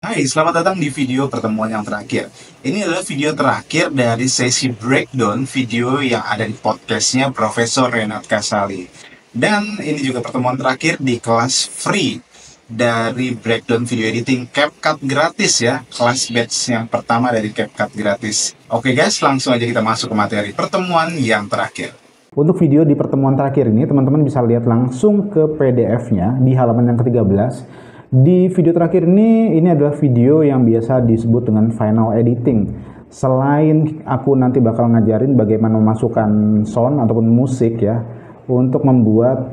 Hai, selamat datang di video pertemuan yang terakhir. Ini adalah video terakhir dari sesi breakdown video yang ada di podcastnya Profesor Renat Kasali. Dan ini juga pertemuan terakhir di kelas free dari breakdown video editing CapCut gratis ya. Kelas batch yang pertama dari CapCut gratis. Oke guys, langsung aja kita masuk ke materi pertemuan yang terakhir. Untuk video di pertemuan terakhir ini, teman-teman bisa lihat langsung ke PDF-nya di halaman yang ke-13. Di video terakhir ini adalah video yang biasa disebut dengan final editing. Selain aku nanti bakal ngajarin bagaimana memasukkan sound ataupun musik ya, untuk membuat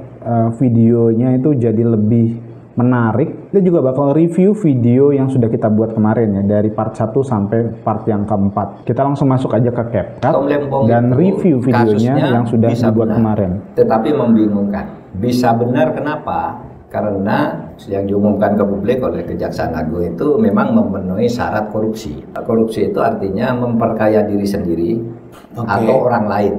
videonya itu jadi lebih menarik, kita juga bakal review video yang sudah kita buat kemarin ya, dari part 1 sampai part yang keempat. Kita langsung masuk aja ke CapCut dan review videonya yang sudah dibuat kemarin. Tetapi membingungkan. Bisa benar kenapa? Karena yang diumumkan ke publik oleh Kejaksaan Agung itu memang memenuhi syarat korupsi. Korupsi itu artinya memperkaya diri sendiri atau orang lain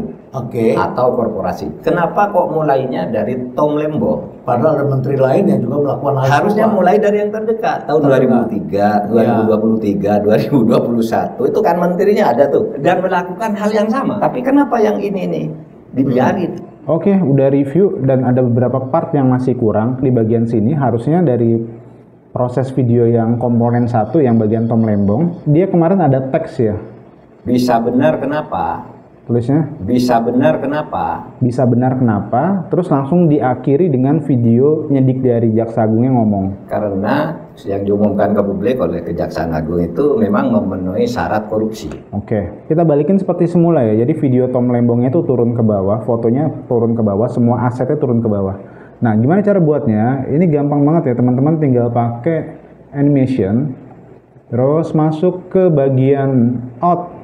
atau korporasi. Kenapa kok mulainya dari Tom Lembong? Padahal ada menteri lain yang juga melakukan hal harusnya mulai dari yang terdekat. Tahun 2003, 2023, 2021 itu kan menterinya ada tuh dan melakukan hal yang sama. Tapi kenapa yang ini nih dibiarin? Oke, udah review dan ada beberapa part yang masih kurang di bagian sini. Harusnya dari proses video yang komponen 1 yang bagian Tom Lembong, dia kemarin ada teks ya. Bisa benar kenapa? Tulisnya? Bisa benar kenapa? Bisa benar kenapa? Terus langsung diakhiri dengan video nyedik dari Jaksa Agungnya ngomong. Karena yang diumumkan ke publik oleh Kejaksaan Agung itu memang memenuhi syarat korupsi. Oke, kita balikin seperti semula ya. Jadi video Tom Lembongnya itu turun ke bawah, fotonya turun ke bawah, semua asetnya turun ke bawah. Nah, gimana cara buatnya? Ini gampang banget ya, teman-teman tinggal pakai animation, terus masuk ke bagian out.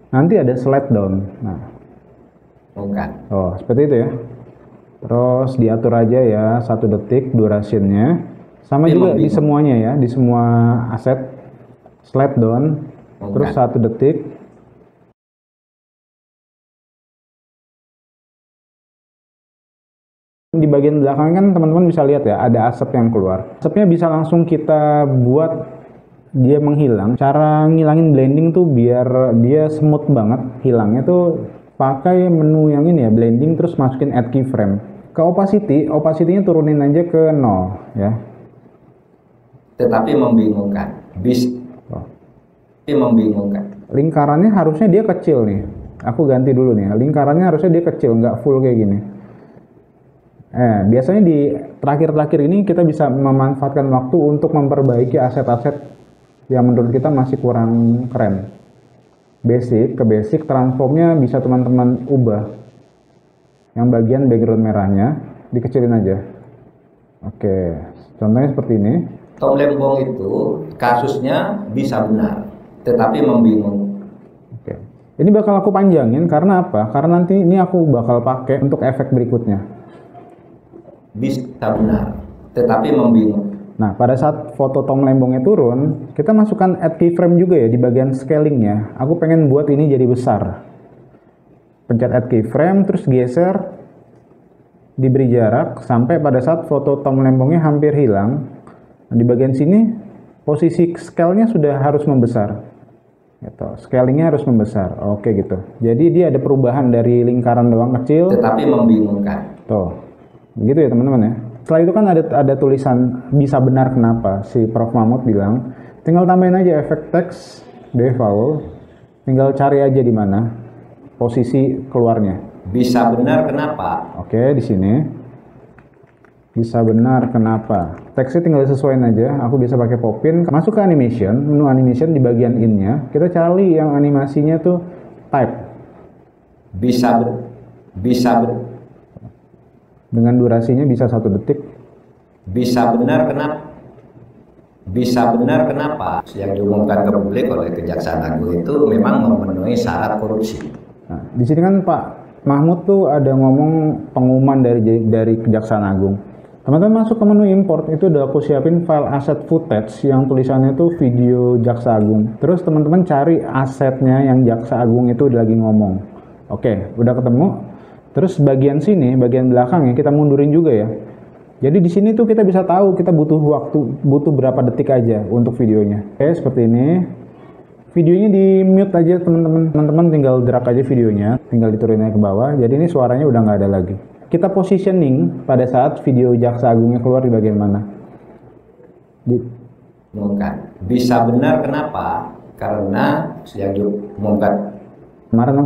Nanti ada slide down. Nah, Bukan. oh seperti itu ya. Terus diatur aja ya 1 detik durationnya. Sama juga di semuanya ya, di semua aset slide down. Terus 1 detik. Di bagian belakang kan teman-teman bisa lihat ya, ada asap yang keluar. Asapnya bisa langsung kita buat dia menghilang. Cara ngilangin blending tuh biar dia smooth banget hilangnya tuh pakai menu yang ini ya, blending, terus masukin add keyframe. Ke opacity-nya turunin aja ke 0 ya. Tetapi membingungkan. Membingungkan. Lingkarannya harusnya dia kecil nih. Aku ganti dulu nih. Lingkarannya harusnya dia kecil, nggak full kayak gini. Biasanya di terakhir-terakhir ini kita bisa memanfaatkan waktu untuk memperbaiki aset-aset yang menurut kita masih kurang keren. Basic, ke basic, transformnya bisa teman-teman ubah. Yang bagian background merahnya dikecilin aja. Oke, contohnya seperti ini. Tom Lembong itu kasusnya bisa benar, tetapi membingungkan. Oke, ini bakal aku panjangin karena apa? Karena nanti ini aku bakal pakai untuk efek berikutnya. Bisa benar, tetapi membingungkan. Nah, pada saat foto Tom Lembongnya turun, kita masukkan add keyframe juga ya di bagian scalingnya. Aku pengen buat ini jadi besar. Pencet add keyframe, terus geser, diberi jarak, sampai pada saat foto Tom Lembongnya hampir hilang. Nah, di bagian sini, posisi scale-nya sudah harus membesar. Gitu. Scalingnya harus membesar. Oke gitu. Jadi dia ada perubahan dari lingkaran doang kecil. Tetapi membingungkan. Tuh, begitu ya teman-teman ya. Setelah itu kan ada tulisan bisa benar kenapa, si Prof. Mahmud bilang, tinggal tambahin aja efek teks, default, tinggal cari aja di mana posisi keluarnya. Bisa benar kenapa? Oke, di sini. Bisa benar kenapa. Teksnya tinggal sesuaiin aja, aku bisa pakai popin, masuk ke animation, menu animation di bagian in-nya, kita cari yang animasinya tuh type. Dengan durasinya bisa 1 detik. Bisa benar kenapa? Bisa benar kenapa? Yang diumumkan ke publik oleh Kejaksaan Agung itu memang memenuhi syarat korupsi. Nah, di sini kan Pak Mahmud tuh ada ngomong pengumuman dari Kejaksaan Agung. Teman-teman masuk ke menu import, itu udah aku siapin file asset footage yang tulisannya tuh video Jaksa Agung. Terus teman-teman cari asetnya yang Jaksa Agung itu lagi ngomong. Oke, udah ketemu. Terus bagian sini, bagian belakangnya kita mundurin juga ya. Jadi di sini tuh kita bisa tahu kita butuh berapa detik aja untuk videonya. Oke, seperti ini. Videonya di mute aja teman-teman. Teman-teman tinggal drag aja videonya, tinggal diturunin ke bawah. Jadi ini suaranya udah nggak ada lagi. Kita positioning pada saat video Jaksa Agungnya keluar di bagian mana. Diumumkan. Bisa benar kenapa? Karena yang diumumkan. Kemarin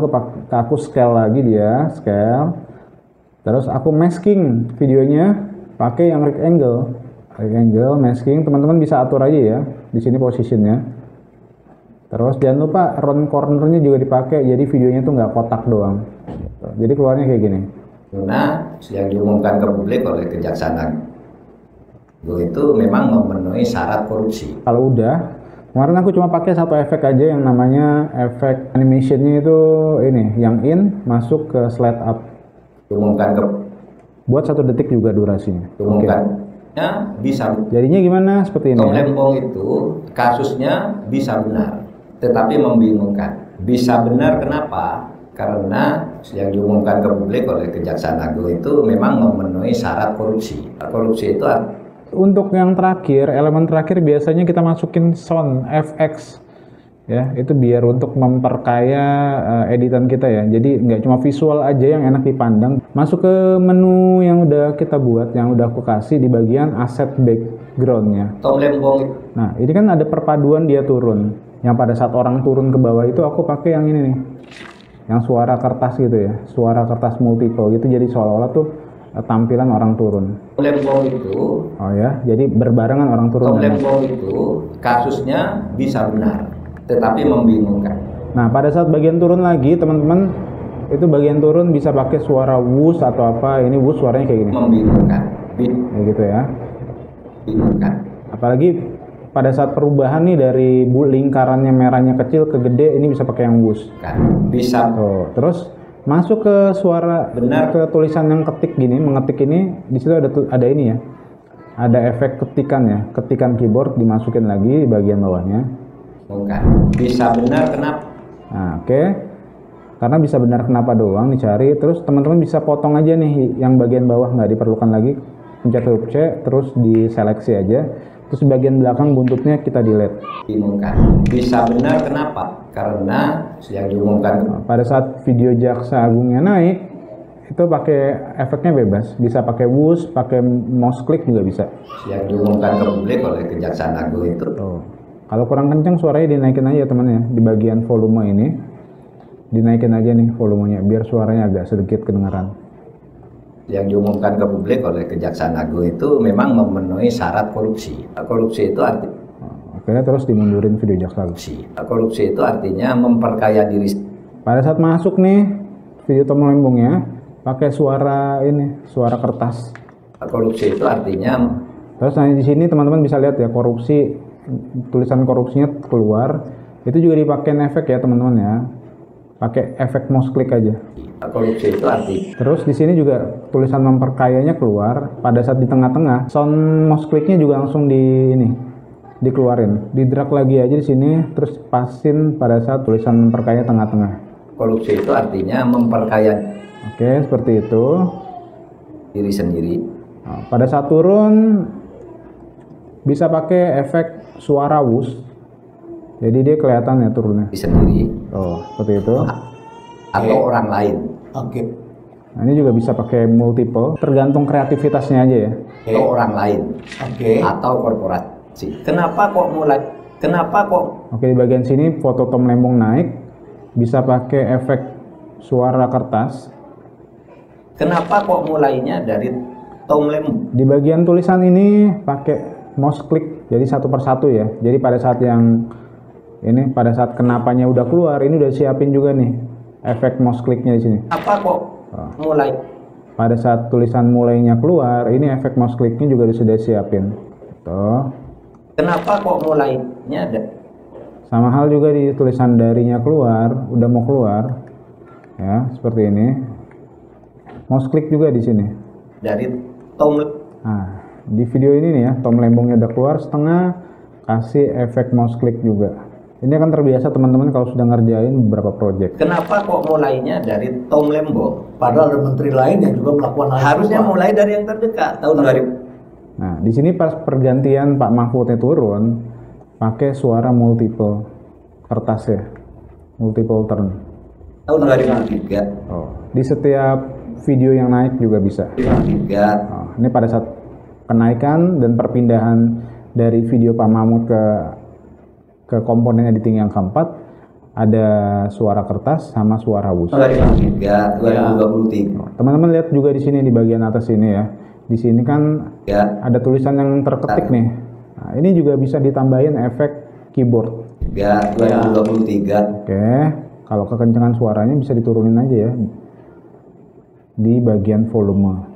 aku scale lagi dia, scale. Terus aku masking videonya pakai yang rectangle, masking. Teman-teman bisa atur aja ya di sini posisinya. Terus jangan lupa round cornernya juga dipakai, jadi videonya tuh nggak kotak doang. Jadi keluarnya kayak gini. Karena yang diumumkan ke publik oleh Kejaksaan Agung itu memang memenuhi syarat korupsi. Kalau udah, kemarin aku cuma pakai satu efek aja yang namanya efek animationnya itu ini, yang in masuk ke slide up. Diumumkan ke buat 1 detik juga durasinya. Diumumkannya bisa. Jadinya gimana seperti ini? Tom Lembong itu kasusnya bisa benar, tetapi membingungkan. Bisa benar kenapa? Karena yang diumumkan ke publik oleh Kejaksaan Agung itu memang memenuhi syarat korupsi. Korupsi itu untuk yang terakhir, elemen terakhir biasanya kita masukin sound FX ya, itu biar untuk memperkaya editan kita ya. Jadi nggak cuma visual aja yang enak dipandang. Masuk ke menu yang udah kita buat, yang udah aku kasih di bagian aset backgroundnya. Tom Lembong. Nah ini kan ada perpaduan dia turun. Yang pada saat orang turun ke bawah itu aku pakai yang ini nih, yang suara kertas gitu ya, suara kertas multiple gitu. Jadi seolah-olah tuh tampilan orang turun. Tom Lembong itu. Oh ya, jadi berbarengan orang turun. Tom Lembong itu kasusnya bisa benar, tetapi membingungkan. Nah, pada saat bagian turun lagi, teman-teman, itu bagian turun bisa pakai suara whoosh atau apa. Ini whoosh suaranya kayak gini. Membingungkan. Kayak gitu ya. Bingungkan. Apalagi pada saat perubahan nih dari lingkarannya merahnya kecil ke gede, ini bisa pakai yang whoosh. Bisa. Tuh, terus masuk ke suara, benar, ke tulisan yang ketik gini, mengetik ini, di situ ada ini ya. Ada efek ketikan ya, ketikan keyboard dimasukin lagi di bagian bawahnya. Bukan. Bisa benar kenapa? Nah, oke. Karena bisa benar kenapa doang dicari, terus teman-teman bisa potong aja nih yang bagian bawah, nggak diperlukan lagi. Pencet huruf C, terus diseleksi aja. Terus bagian belakang buntutnya kita delete. Diumumkan. Bisa benar kenapa? Karena yang diumumkan. Nah, pada saat video Jaksa Agungnya naik, itu pakai efeknya bebas. Bisa pakai whoosh, pakai mouse click juga bisa. Yang diumumkan ke publik oleh Kejaksaan Agung itu. Tuh. Kalau kurang kencang suaranya dinaikin aja teman ya. Di bagian volume ini dinaikin aja nih volumenya biar suaranya agak sedikit kedengaran. Yang diumumkan ke publik oleh Kejaksaan Agung itu memang memenuhi syarat korupsi. Korupsi itu artinya. Oke, terus dimundurin video Jaksa Agung. Korupsi itu artinya memperkaya diri. Pada saat masuk nih video Tom Lembongnya pakai suara ini, suara kertas. Korupsi itu artinya. Terus nah, di sini teman-teman bisa lihat ya korupsi, tulisan korupsinya keluar. Itu juga dipakai efek ya teman-teman ya. Pakai efek mouse click aja. Korupsi itu arti. Terus di sini juga tulisan memperkayanya keluar. Pada saat di tengah-tengah, sound mouse clicknya juga langsung dikeluarin. Di drag lagi aja di sini, terus pasin pada saat tulisan memperkaya tengah-tengah. Korupsi itu artinya memperkaya. Oke, seperti itu. Diri sendiri. Nah, pada saat turun bisa pakai efek suara whoosh. Jadi dia kelihatan ya turunnya. Sendiri. Oh, seperti itu. Atau orang lain. Oke. Nah, ini juga bisa pakai multiple, tergantung kreativitasnya aja ya. Atau orang lain. Oke. Atau korporasi. Kenapa kok mulai? Kenapa kok? Oke, di bagian sini foto Tom Lembong naik, bisa pakai efek suara kertas. Kenapa kok mulainya dari Tom Lembong? Di bagian tulisan ini pakai mouse click, jadi satu persatu ya. Jadi pada saat yang ini, pada saat kenapanya udah keluar, ini udah siapin juga nih efek mouse clicknya di sini. Apa kok mulai? Pada saat tulisan mulainya keluar, ini efek mouse clicknya juga sudah siapin. Tuh. Kenapa kok mulainya? Sama hal juga di tulisan darinya keluar, udah mau keluar, ya seperti ini. Mouse click juga di sini. Dari Tom. Nah, di video ini nih ya, Tom Lembongnya udah keluar setengah, kasih efek mouse click juga. Ini akan terbiasa teman-teman kalau sudah ngerjain beberapa project. Kenapa kok mulainya dari Tom Lembong? Padahal ada menteri lain yang juga melakukan hal Harusnya mulai dari yang terdekat tahun 2000. Nah, di sini pas pergantian Pak Mahfudnya turun, pakai suara multiple kertas ya, multiple turn. Tahun 2003. Oh, di setiap video yang naik juga bisa. 2003. Oh, ini pada saat kenaikan dan perpindahan dari video Pak Mahfud ke komponen editing yang keempat, ada suara kertas sama suara whoosh. 2023. Teman-teman lihat juga di sini di bagian atas ini ya. Di sini kan ada tulisan yang terketik nih. Nah, ini juga bisa ditambahin efek keyboard. 2023. Oke, kalau kekencangan suaranya bisa diturunin aja ya di bagian volume.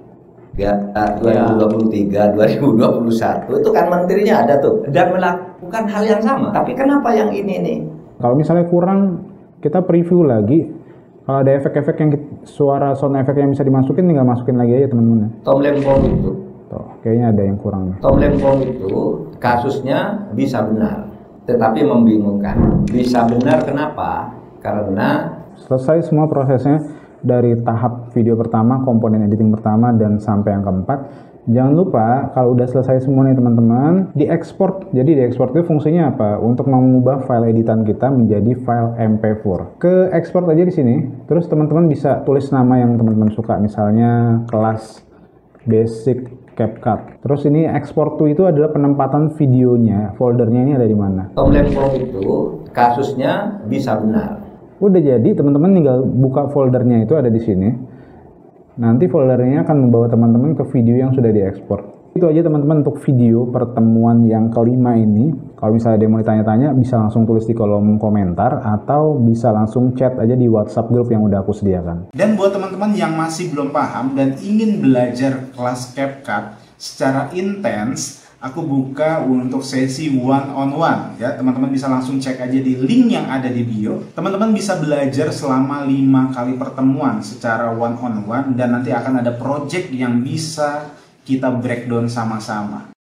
2023, 2021 itu kan menterinya ada tuh dan melakukan hal yang sama. Tapi kenapa yang ini nih? Kalau misalnya kurang, kita preview lagi. Kalau ada efek-efek yang suara sound effect yang bisa dimasukin, tinggal masukin lagi aja teman-teman. Tom Lempong itu. Tuh, kayaknya ada yang kurang nih. Tom Lempong itu kasusnya bisa benar, tetapi membingungkan. Bisa benar kenapa? Karena Selesai semua prosesnya dari tahap video pertama, komponen editing pertama, dan sampai yang keempat. Jangan lupa kalau udah selesai semua nih teman-teman, diekspor. Jadi diekspor itu fungsinya apa? Untuk mengubah file editan kita menjadi file MP4. Ke ekspor aja di sini. Terus teman-teman bisa tulis nama yang teman-teman suka, misalnya kelas basic CapCut. Terus ini export to itu adalah penempatan videonya, foldernya ini ada di mana. Tom Lempong itu kasusnya bisa benar. Udah jadi, teman-teman tinggal buka foldernya, itu ada di sini. Nanti foldernya akan membawa teman-teman ke video yang sudah diekspor. Itu aja teman-teman untuk video pertemuan yang kelima ini. Kalau misalnya ada yang mau ditanya-tanya, bisa langsung tulis di kolom komentar atau bisa langsung chat aja di WhatsApp grup yang udah aku sediakan. Dan buat teman-teman yang masih belum paham dan ingin belajar kelas CapCut secara intens, aku buka untuk sesi one-on-one ya. Teman-teman bisa langsung cek aja di link yang ada di bio. Teman-teman bisa belajar selama 5 kali pertemuan secara one-on-one dan nanti akan ada project yang bisa kita breakdown sama-sama.